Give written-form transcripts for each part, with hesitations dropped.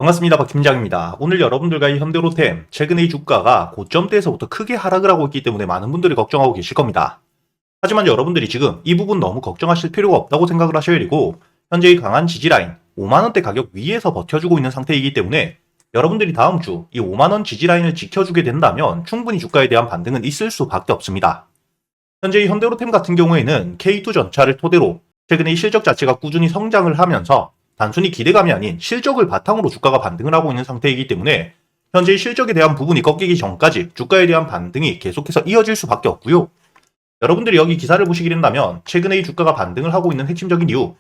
반갑습니다. 박 팀장입니다. 오늘 여러분들과 이 현대로템, 최근에 이 주가가 고점대에서부터 크게 하락을 하고 있기 때문에 많은 분들이 걱정하고 계실 겁니다. 하지만 여러분들이 지금 이 부분 너무 걱정하실 필요가 없다고 생각을 하셔야 되고, 현재 이 강한 지지라인 5만원대 가격 위에서 버텨주고 있는 상태이기 때문에 여러분들이 다음 주 이 5만원 지지라인을 지켜주게 된다면 충분히 주가에 대한 반등은 있을 수밖에 없습니다. 현재 이 현대로템 같은 경우에는 K2 전차를 토대로 최근에 이 실적 자체가 꾸준히 성장을 하면서 단순히 기대감이 아닌 실적을 바탕으로 주가가 반등을 하고 있는 상태이기 때문에 현재 실적에 대한 부분이 꺾이기 전까지 주가에 대한 반등이 계속해서 이어질 수밖에 없고요. 여러분들이 여기 기사를 보시게 된다면 최근에 이 주가가 반등을 하고 있는 핵심적인 이유,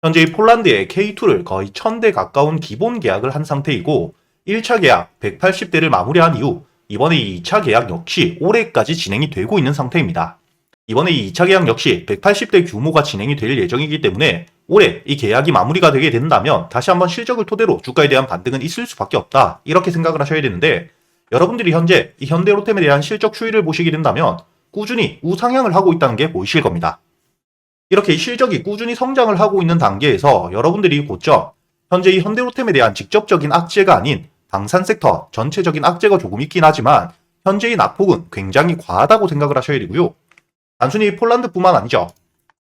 현재 이 폴란드의 K2를 거의 1000대 가까운 기본 계약을 한 상태이고 1차 계약 180대를 마무리한 이후 이번에 이 2차 계약 역시 올해까지 진행이 되고 있는 상태입니다. 이번에 이 2차 계약 역시 180대 규모가 진행이 될 예정이기 때문에 올해 이 계약이 마무리가 되게 된다면 다시 한번 실적을 토대로 주가에 대한 반등은 있을 수밖에 없다, 이렇게 생각을 하셔야 되는데, 여러분들이 현재 이 현대로템에 대한 실적 추이를 보시게 된다면 꾸준히 우상향을 하고 있다는 게 보이실 겁니다. 이렇게 이 실적이 꾸준히 성장을 하고 있는 단계에서 여러분들이 고점, 현재 이 현대로템에 대한 직접적인 악재가 아닌 방산 섹터 전체적인 악재가 조금 있긴 하지만 현재의 낙폭은 굉장히 과하다고 생각을 하셔야 되고요. 단순히 폴란드뿐만 아니죠.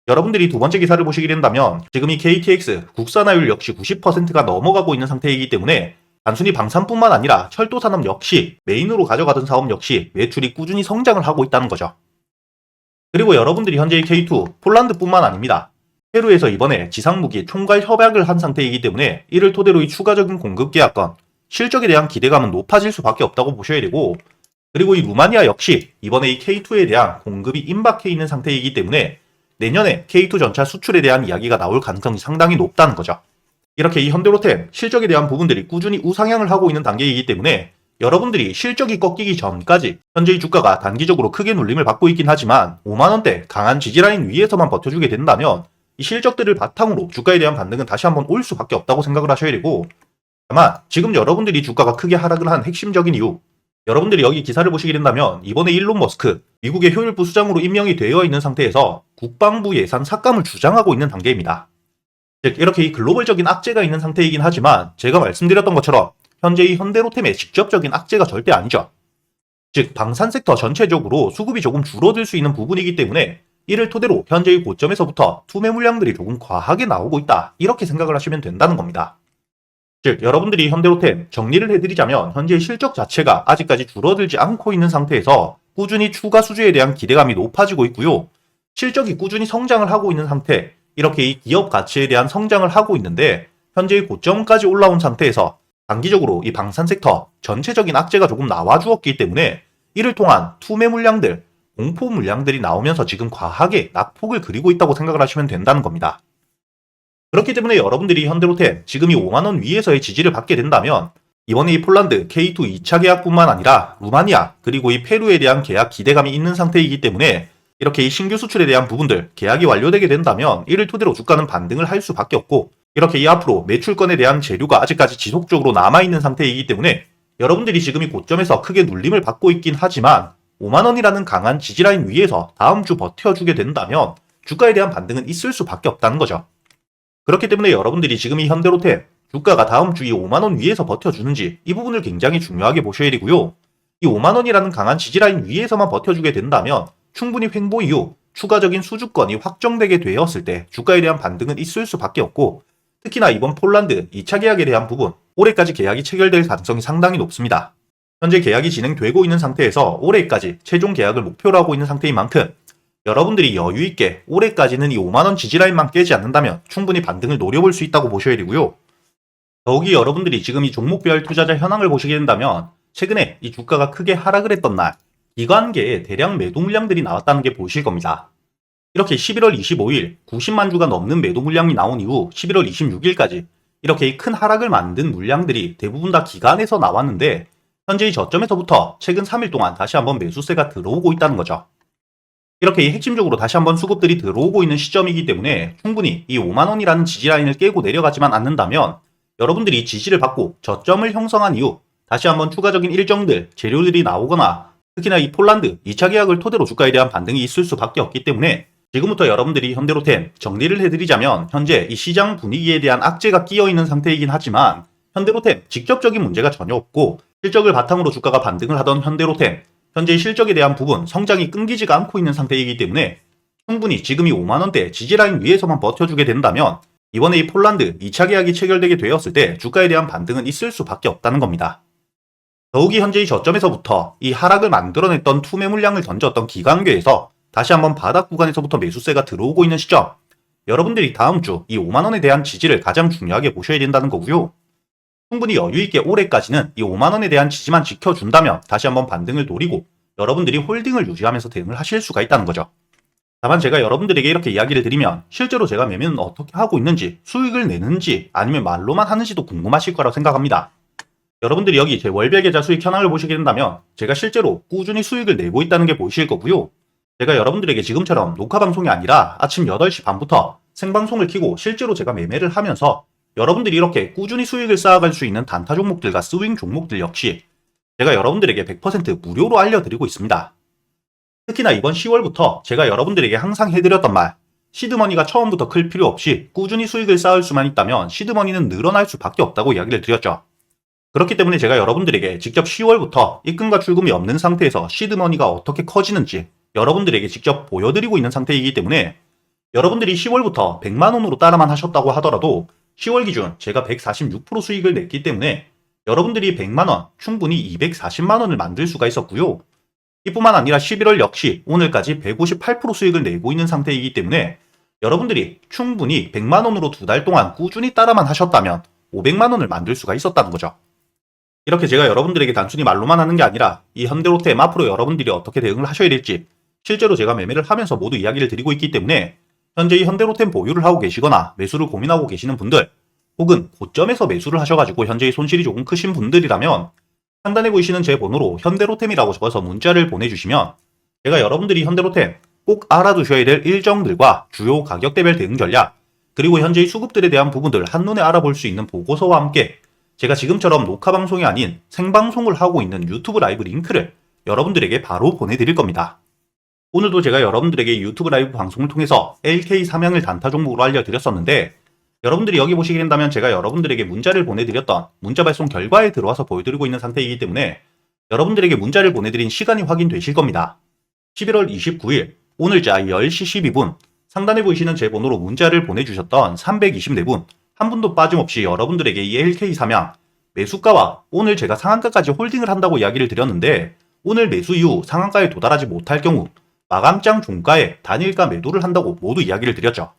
여러분들이 두 번째 기사를 보시게 된다면 지금 이 KTX 국산화율 역시 90%가 넘어가고 있는 상태이기 때문에 단순히 방산뿐만 아니라 철도 산업 역시 메인으로 가져가던 사업 역시 매출이 꾸준히 성장을 하고 있다는 거죠. 그리고 여러분들이 현재 이 K2 폴란드뿐만 아닙니다. 페루에서 이번에 지상무기 총괄 협약을 한 상태이기 때문에 이를 토대로 이 추가적인 공급 계약권, 실적에 대한 기대감은 높아질 수밖에 없다고 보셔야 되고, 그리고 이 루마니아 역시 이번에 이 K2에 대한 공급이 임박해 있는 상태이기 때문에 내년에 K2 전차 수출에 대한 이야기가 나올 가능성이 상당히 높다는 거죠. 이렇게 이 현대로템 실적에 대한 부분들이 꾸준히 우상향을 하고 있는 단계이기 때문에 여러분들이 실적이 꺾이기 전까지 현재 이 주가가 단기적으로 크게 눌림을 받고 있긴 하지만 5만원대 강한 지지라인 위에서만 버텨주게 된다면 이 실적들을 바탕으로 주가에 대한 반등은 다시 한번 올 수밖에 없다고 생각을 하셔야 되고, 다만 지금 여러분들이 주가가 크게 하락을 한 핵심적인 이유, 여러분들이 여기 기사를 보시게 된다면 이번에 일론 머스크 미국의 효율부 수장으로 임명이 되어 있는 상태에서 국방부 예산 삭감을 주장하고 있는 단계입니다. 즉 이렇게 이 글로벌적인 악재가 있는 상태이긴 하지만 제가 말씀드렸던 것처럼 현재 이 현대로템의 직접적인 악재가 절대 아니죠. 즉 방산 섹터 전체적으로 수급이 조금 줄어들 수 있는 부분이기 때문에 이를 토대로 현재 의 고점에서부터 투매 물량들이 조금 과하게 나오고 있다, 이렇게 생각을 하시면 된다는 겁니다. 즉 여러분들이 현대로템 정리를 해드리자면 현재 실적 자체가 아직까지 줄어들지 않고 있는 상태에서 꾸준히 추가 수주에 대한 기대감이 높아지고 있고요. 실적이 꾸준히 성장을 하고 있는 상태, 이렇게 이 기업 가치에 대한 성장을 하고 있는데 현재의 고점까지 올라온 상태에서 단기적으로 이 방산 섹터 전체적인 악재가 조금 나와주었기 때문에 이를 통한 투매 물량들, 공포 물량들이 나오면서 지금 과하게 낙폭을 그리고 있다고 생각을 하시면 된다는 겁니다. 그렇기 때문에 여러분들이 현대로템 지금 이 5만원 위에서의 지지를 받게 된다면 이번에 이 폴란드 K2 2차 계약뿐만 아니라 루마니아 그리고 이 페루에 대한 계약 기대감이 있는 상태이기 때문에 이렇게 이 신규 수출에 대한 부분들 계약이 완료되게 된다면 이를 토대로 주가는 반등을 할 수밖에 없고, 이렇게 이 앞으로 매출권에 대한 재료가 아직까지 지속적으로 남아있는 상태이기 때문에 여러분들이 지금 이 고점에서 크게 눌림을 받고 있긴 하지만 5만원이라는 강한 지지라인 위에서 다음 주 버텨주게 된다면 주가에 대한 반등은 있을 수밖에 없다는 거죠. 그렇기 때문에 여러분들이 지금 이 현대로템 주가가 다음 주 이 5만원 위에서 버텨주는지 이 부분을 굉장히 중요하게 보셔야 되고요. 이 5만원이라는 강한 지지라인 위에서만 버텨주게 된다면 충분히 횡보 이후 추가적인 수주권이 확정되게 되었을 때 주가에 대한 반등은 있을 수밖에 없고, 특히나 이번 폴란드 2차 계약에 대한 부분 올해까지 계약이 체결될 가능성이 상당히 높습니다. 현재 계약이 진행되고 있는 상태에서 올해까지 최종 계약을 목표로 하고 있는 상태인 만큼 여러분들이 여유있게 올해까지는 이 5만원 지지라인만 깨지 않는다면 충분히 반등을 노려볼 수 있다고 보셔야 되고요. 더욱이 여러분들이 지금 이 종목별 투자자 현황을 보시게 된다면 최근에 이 주가가 크게 하락을 했던 날 기관계에 대량 매도 물량들이 나왔다는 게 보이실 겁니다. 이렇게 11월 25일 90만 주가 넘는 매도 물량이 나온 이후 11월 26일까지 이렇게 큰 하락을 만든 물량들이 대부분 다 기관에서 나왔는데 현재의 저점에서부터 최근 3일 동안 다시 한번 매수세가 들어오고 있다는 거죠. 이렇게 핵심적으로 다시 한번 수급들이 들어오고 있는 시점이기 때문에 충분히 이 5만원이라는 지지라인을 깨고 내려가지만 않는다면 여러분들이 지지를 받고 저점을 형성한 이후 다시 한번 추가적인 일정들, 재료들이 나오거나 특히나 이 폴란드 2차 계약을 토대로 주가에 대한 반등이 있을 수밖에 없기 때문에 지금부터 여러분들이 현대로템 정리를 해드리자면 현재 이 시장 분위기에 대한 악재가 끼어있는 상태이긴 하지만 현대로템 직접적인 문제가 전혀 없고 실적을 바탕으로 주가가 반등을 하던 현대로템 현재의 실적에 대한 부분 성장이 끊기지가 않고 있는 상태이기 때문에 충분히 지금 이 5만원대 지지라인 위에서만 버텨주게 된다면 이번에 이 폴란드 2차 계약이 체결되게 되었을 때 주가에 대한 반등은 있을 수밖에 없다는 겁니다. 더욱이 현재의 저점에서부터 이 하락을 만들어냈던 투매 물량을 던졌던 기관계에서 다시 한번 바닥 구간에서부터 매수세가 들어오고 있는 시점, 여러분들이 다음 주 이 5만원에 대한 지지를 가장 중요하게 보셔야 된다는 거고요. 충분히 여유있게 올해까지는 이 5만원에 대한 지지만 지켜준다면 다시 한번 반등을 노리고 여러분들이 홀딩을 유지하면서 대응을 하실 수가 있다는 거죠. 다만 제가 여러분들에게 이렇게 이야기를 드리면 실제로 제가 매매는 어떻게 하고 있는지, 수익을 내는지 아니면 말로만 하는지도 궁금하실 거라고 생각합니다. 여러분들이 여기 제 월별 계좌 수익 현황을 보시게 된다면 제가 실제로 꾸준히 수익을 내고 있다는 게 보이실 거고요. 제가 여러분들에게 지금처럼 녹화 방송이 아니라 아침 8시 반부터 생방송을 켜고 실제로 제가 매매를 하면서 여러분들이 이렇게 꾸준히 수익을 쌓아갈 수 있는 단타 종목들과 스윙 종목들 역시 제가 여러분들에게 100% 무료로 알려드리고 있습니다. 특히나 이번 10월부터 제가 여러분들에게 항상 해드렸던 말, 시드머니가 처음부터 클 필요 없이 꾸준히 수익을 쌓을 수만 있다면 시드머니는 늘어날 수밖에 없다고 이야기를 드렸죠. 그렇기 때문에 제가 여러분들에게 직접 10월부터 입금과 출금이 없는 상태에서 시드머니가 어떻게 커지는지 여러분들에게 직접 보여드리고 있는 상태이기 때문에 여러분들이 10월부터 100만원으로 따라만 하셨다고 하더라도 10월 기준 제가 146% 수익을 냈기 때문에 여러분들이 100만원, 충분히 240만원을 만들 수가 있었고요. 이뿐만 아니라 11월 역시 오늘까지 158% 수익을 내고 있는 상태이기 때문에 여러분들이 충분히 100만원으로 2달 동안 꾸준히 따라만 하셨다면 500만원을 만들 수가 있었다는 거죠. 이렇게 제가 여러분들에게 단순히 말로만 하는 게 아니라 이 현대로템 앞으로 여러분들이 어떻게 대응을 하셔야 될지 실제로 제가 매매를 하면서 모두 이야기를 드리고 있기 때문에 현재 이 현대로템 보유를 하고 계시거나 매수를 고민하고 계시는 분들 혹은 고점에서 매수를 하셔가지고 현재의 손실이 조금 크신 분들이라면 상단에 보이시는 제 번호로 현대로템이라고 적어서 문자를 보내주시면 제가 여러분들이 현대로템 꼭 알아두셔야 될 일정들과 주요 가격대별 대응 전략 그리고 현재의 수급들에 대한 부분들 한눈에 알아볼 수 있는 보고서와 함께 제가 지금처럼 녹화 방송이 아닌 생방송을 하고 있는 유튜브 라이브 링크를 여러분들에게 바로 보내드릴 겁니다. 오늘도 제가 여러분들에게 유튜브 라이브 방송을 통해서 LK 삼양을 단타 종목으로 알려드렸었는데 여러분들이 여기 보시게 된다면 제가 여러분들에게 문자를 보내드렸던 문자 발송 결과에 들어와서 보여드리고 있는 상태이기 때문에 여러분들에게 문자를 보내드린 시간이 확인되실 겁니다. 11월 29일 오늘자 10시 12분 상단에 보이시는 제 번호로 문자를 보내주셨던 324분 한 분도 빠짐없이 여러분들에게 이 LK 삼양 매수가와 오늘 제가 상한가까지 홀딩을 한다고 이야기를 드렸는데 오늘 매수 이후 상한가에 도달하지 못할 경우 마감장 종가에 단일가 매도를 한다고 모두 이야기를 드렸죠.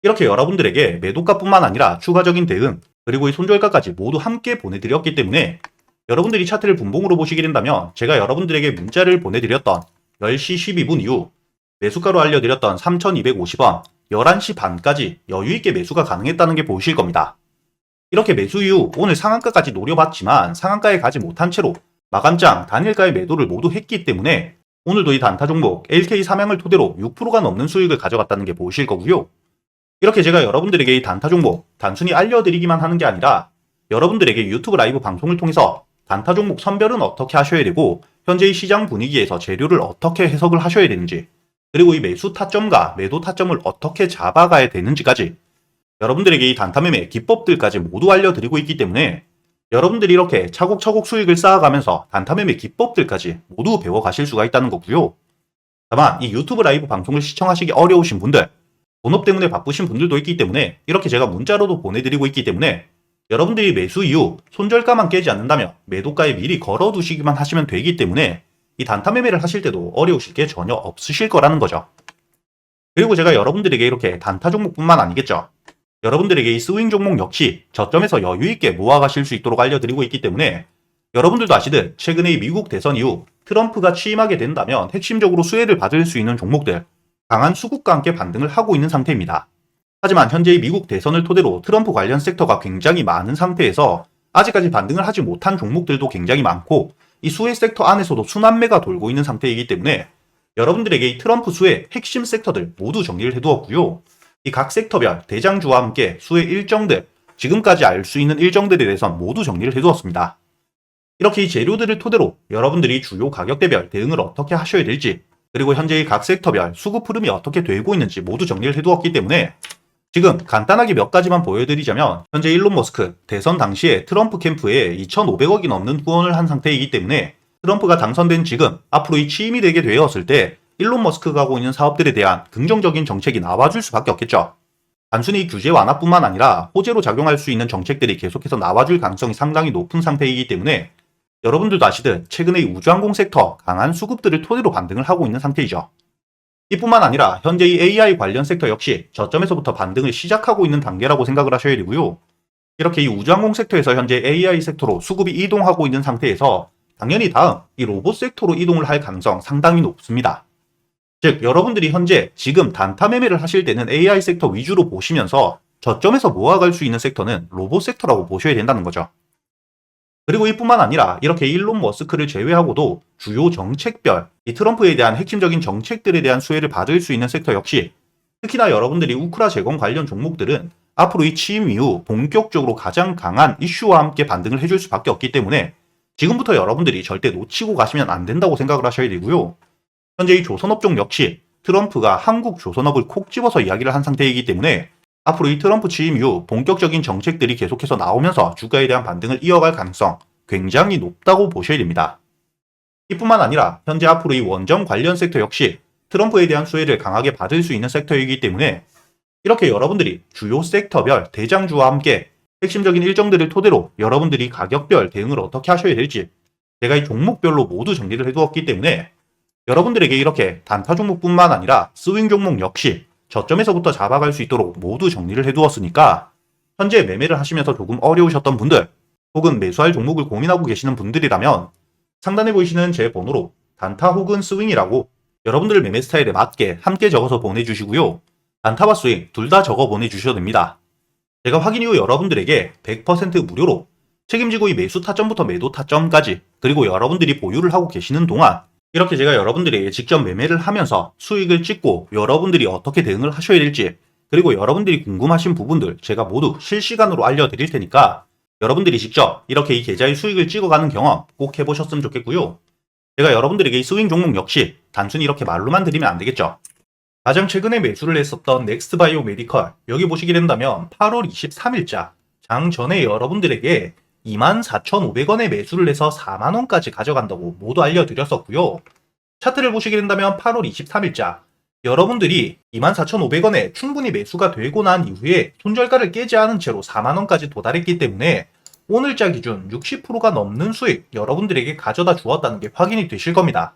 이렇게 여러분들에게 매도가뿐만 아니라 추가적인 대응 그리고 이 손절가까지 모두 함께 보내드렸기 때문에 여러분들이 차트를 분봉으로 보시게 된다면 제가 여러분들에게 문자를 보내드렸던 10시 12분 이후 매수가로 알려드렸던 3,250원 11시 반까지 여유있게 매수가 가능했다는 게 보이실 겁니다. 이렇게 매수 이후 오늘 상한가까지 노려봤지만 상한가에 가지 못한 채로 마감장 단일가의 매도를 모두 했기 때문에 오늘도 이 단타 종목 LK 삼양을 토대로 6%가 넘는 수익을 가져갔다는 게 보이실 거고요. 이렇게 제가 여러분들에게 이 단타 종목 단순히 알려드리기만 하는 게 아니라 여러분들에게 유튜브 라이브 방송을 통해서 단타 종목 선별은 어떻게 하셔야 되고 현재의 시장 분위기에서 재료를 어떻게 해석을 하셔야 되는지 그리고 이 매수 타점과 매도 타점을 어떻게 잡아가야 되는지까지 여러분들에게 이 단타 매매 기법들까지 모두 알려드리고 있기 때문에 여러분들이 이렇게 차곡차곡 수익을 쌓아가면서 단타 매매 기법들까지 모두 배워가실 수가 있다는 거고요. 다만 이 유튜브 라이브 방송을 시청하시기 어려우신 분들 본업 때문에 바쁘신 분들도 있기 때문에 이렇게 제가 문자로도 보내드리고 있기 때문에 여러분들이 매수 이후 손절가만 깨지 않는다면 매도가에 미리 걸어두시기만 하시면 되기 때문에 이 단타 매매를 하실 때도 어려우실 게 전혀 없으실 거라는 거죠. 그리고 제가 여러분들에게 이렇게 단타 종목뿐만 아니겠죠. 여러분들에게 이 스윙 종목 역시 저점에서 여유있게 모아가실 수 있도록 알려드리고 있기 때문에 여러분들도 아시듯 최근에 이 미국 대선 이후 트럼프가 취임하게 된다면 핵심적으로 수혜를 받을 수 있는 종목들 강한 수급과 함께 반등을 하고 있는 상태입니다. 하지만 현재의 미국 대선을 토대로 트럼프 관련 섹터가 굉장히 많은 상태에서 아직까지 반등을 하지 못한 종목들도 굉장히 많고 이 수혜 섹터 안에서도 순환매가 돌고 있는 상태이기 때문에 여러분들에게 이 트럼프 수혜 핵심 섹터들 모두 정리를 해두었고요. 이 각 섹터별 대장주와 함께 수혜 일정들 지금까지 알 수 있는 일정들에 대해서 모두 정리를 해두었습니다. 이렇게 이 재료들을 토대로 여러분들이 주요 가격대별 대응을 어떻게 하셔야 될지 그리고 현재의 각 섹터별 수급 흐름이 어떻게 되고 있는지 모두 정리를 해두었기 때문에 지금 간단하게 몇 가지만 보여드리자면 현재 일론 머스크 대선 당시에 트럼프 캠프에 2,500억이 넘는 후원을 한 상태이기 때문에 트럼프가 당선된 지금 앞으로 이 취임이 되게 되었을 때 일론 머스크가 하고 있는 사업들에 대한 긍정적인 정책이 나와줄 수밖에 없겠죠. 단순히 규제 완화뿐만 아니라 호재로 작용할 수 있는 정책들이 계속해서 나와줄 가능성이 상당히 높은 상태이기 때문에 여러분들도 아시듯 최근에 우주항공 섹터 강한 수급들을 토대로 반등을 하고 있는 상태이죠. 이뿐만 아니라 현재 이 AI 관련 섹터 역시 저점에서부터 반등을 시작하고 있는 단계라고 생각을 하셔야 되고요. 이렇게 이 우주항공 섹터에서 현재 AI 섹터로 수급이 이동하고 있는 상태에서 당연히 다음 이 로봇 섹터로 이동을 할 가능성 상당히 높습니다. 즉 여러분들이 현재 지금 단타 매매를 하실 때는 AI 섹터 위주로 보시면서 저점에서 모아갈 수 있는 섹터는 로봇 섹터라고 보셔야 된다는 거죠. 그리고 이뿐만 아니라 이렇게 일론 머스크를 제외하고도 주요 정책별, 이 트럼프에 대한 핵심적인 정책들에 대한 수혜를 받을 수 있는 섹터 역시 특히나 여러분들이 우크라 재건 관련 종목들은 앞으로 이 취임 이후 본격적으로 가장 강한 이슈와 함께 반등을 해줄 수밖에 없기 때문에 지금부터 여러분들이 절대 놓치고 가시면 안 된다고 생각을 하셔야 되고요. 현재 이 조선업종 역시 트럼프가 한국 조선업을 콕 집어서 이야기를 한 상태이기 때문에 앞으로 이 트럼프 취임 이후 본격적인 정책들이 계속해서 나오면서 주가에 대한 반등을 이어갈 가능성 굉장히 높다고 보셔야 됩니다. 이뿐만 아니라 현재 앞으로 이 원전 관련 섹터 역시 트럼프에 대한 수혜를 강하게 받을 수 있는 섹터이기 때문에 이렇게 여러분들이 주요 섹터별 대장주와 함께 핵심적인 일정들을 토대로 여러분들이 가격별 대응을 어떻게 하셔야 될지 제가 이 종목별로 모두 정리를 해두었기 때문에 여러분들에게 이렇게 단타 종목뿐만 아니라 스윙 종목 역시 저점에서부터 잡아갈 수 있도록 모두 정리를 해두었으니까 현재 매매를 하시면서 조금 어려우셨던 분들 혹은 매수할 종목을 고민하고 계시는 분들이라면 상단에 보이시는 제 번호로 단타 혹은 스윙이라고 여러분들 매매 스타일에 맞게 함께 적어서 보내주시고요. 단타와 스윙 둘 다 적어 보내주셔도 됩니다. 제가 확인 이후 여러분들에게 100% 무료로 책임지고 이 매수 타점부터 매도 타점까지 그리고 여러분들이 보유를 하고 계시는 동안 이렇게 제가 여러분들에게 직접 매매를 하면서 수익을 찍고 여러분들이 어떻게 대응을 하셔야 될지 그리고 여러분들이 궁금하신 부분들 제가 모두 실시간으로 알려드릴 테니까 여러분들이 직접 이렇게 이 계좌의 수익을 찍어가는 경험 꼭 해보셨으면 좋겠고요. 제가 여러분들에게 이 스윙 종목 역시 단순히 이렇게 말로만 드리면 안 되겠죠. 가장 최근에 매수를 했었던 넥스트바이오 메디컬 여기 보시게 된다면 8월 23일자 장 전에 여러분들에게 24,500원에 매수를 해서 4만원까지 가져간다고 모두 알려드렸었고요. 차트를 보시게 된다면 8월 23일자 여러분들이 24,500원에 충분히 매수가 되고 난 이후에 손절가를 깨지 않은 채로 4만원까지 도달했기 때문에 오늘자 기준 60%가 넘는 수익 여러분들에게 가져다 주었다는 게 확인이 되실 겁니다.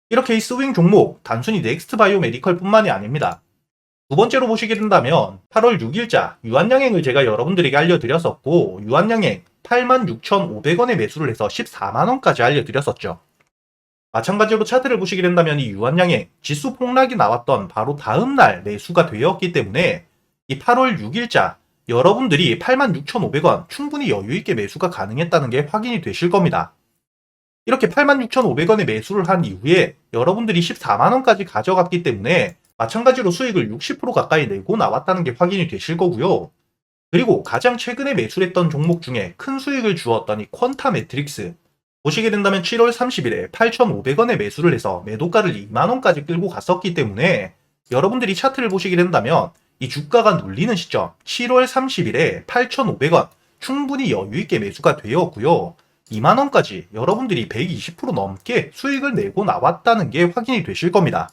이렇게 이 스윙 종목 단순히 넥스트바이오 메디컬 뿐만이 아닙니다. 두 번째로 보시게 된다면 8월 6일자 유한양행을 제가 여러분들에게 알려드렸었고 유한양행 86,500원에 매수를 해서 14만원까지 알려드렸었죠. 마찬가지로 차트를 보시게 된다면 이 유한양행 지수 폭락이 나왔던 바로 다음날 매수가 되었기 때문에 이 8월 6일자 여러분들이 86,500원 충분히 여유있게 매수가 가능했다는 게 확인이 되실 겁니다. 이렇게 86,500원에 매수를 한 이후에 여러분들이 14만원까지 가져갔기 때문에 마찬가지로 수익을 60% 가까이 내고 나왔다는 게 확인이 되실 거고요. 그리고 가장 최근에 매수를 했던 종목 중에 큰 수익을 주었던 이 퀀타 매트릭스 보시게 된다면 7월 30일에 8,500원에 매수를 해서 매도가를 2만원까지 끌고 갔었기 때문에 여러분들이 차트를 보시게 된다면 이 주가가 눌리는 시점 7월 30일에 8,500원 충분히 여유있게 매수가 되었고요. 2만원까지 여러분들이 120% 넘게 수익을 내고 나왔다는 게 확인이 되실 겁니다.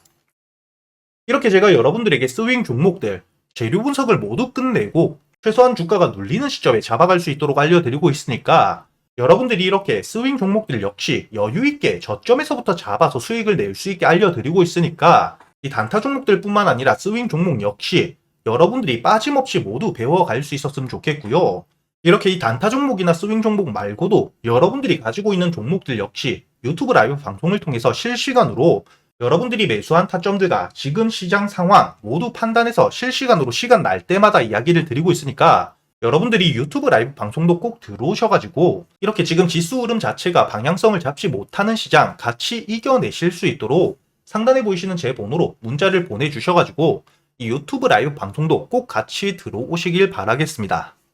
이렇게 제가 여러분들에게 스윙 종목들 재료 분석을 모두 끝내고 최소한 주가가 눌리는 시점에 잡아갈 수 있도록 알려드리고 있으니까 여러분들이 이렇게 스윙 종목들 역시 여유있게 저점에서부터 잡아서 수익을 낼 수 있게 알려드리고 있으니까 이 단타 종목들 뿐만 아니라 스윙 종목 역시 여러분들이 빠짐없이 모두 배워갈 수 있었으면 좋겠고요. 이렇게 이 단타 종목이나 스윙 종목 말고도 여러분들이 가지고 있는 종목들 역시 유튜브 라이브 방송을 통해서 실시간으로 여러분들이 매수한 타점들과 지금 시장 상황 모두 판단해서 실시간으로 시간 날 때마다 이야기를 드리고 있으니까 여러분들이 유튜브 라이브 방송도 꼭 들어오셔가지고 이렇게 지금 지수 흐름 자체가 방향성을 잡지 못하는 시장 같이 이겨내실 수 있도록 상단에 보이시는 제 번호로 문자를 보내주셔가지고 이 유튜브 라이브 방송도 꼭 같이 들어오시길 바라겠습니다.